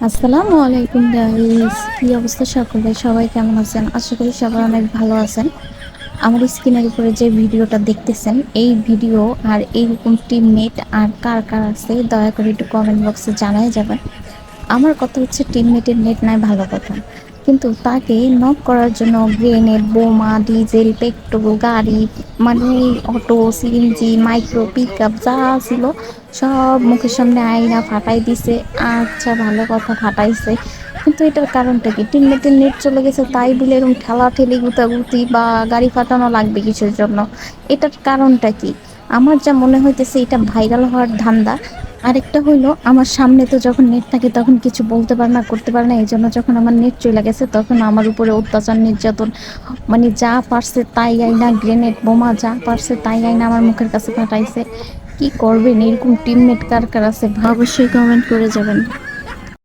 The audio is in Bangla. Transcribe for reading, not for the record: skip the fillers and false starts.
আসসালামু আলাইকুম গাইস, কি অবস্থা সকলের? সবাই কেমন আছেন? আশা করি সবাই অনেক ভালো আছেন। আমার স্ক্রিনের উপরে যে ভিডিওটা দেখতেছেন, এই ভিডিও আর এইরকম টিমমেট আর কার কার আছে দয়া করে একটু কমেন্ট বক্সে জানাই যাবেন। আমার কথা হচ্ছে টিমমেটের নেট নাই ভালো কথা, কিন্তু তাকে নক করার জন্য গ্রেনেড, বোমা, ডিজেল, পেট্রোল, গাড়ি, মানে auto, CNG, micro, pickup যা ছিল সব মুখের সামনে আইনা ফাটাই দিছে। আচ্ছা, ভালো কথা ফাটাইছে, কিন্তু এটার কারণটা কি? টিমমেটের নেট চলে গেছে তাই বলে এরকম ঠেলাঠেলি গুতাগুতি বা গাড়ি ফাটানো লাগবে কিসের জন্য? এটার কারণটা কি? আমার যা মনে হইতেছে এটা ভাইরাল হওয়ার ধান্দা। আরেকটা হইলো, আমার সামনে তো যখন নেট থাকে তখন কিছু বলতে পারে না, করতে পারে না। এই জন্য যখন আমার নেট চলে গেছে তখন আমার উপরে অত্যাচার, নির্যাতন, মানে যা পারছে তাই আইনা, গ্রেনেড, বোমা যা পারছে তাই আইনা আমার মুখের কাছে ফাটাইছে। কি করবেন? এরকম টিমমেট কার কার আছে অবশ্যই কমেন্ট করে যাবেন।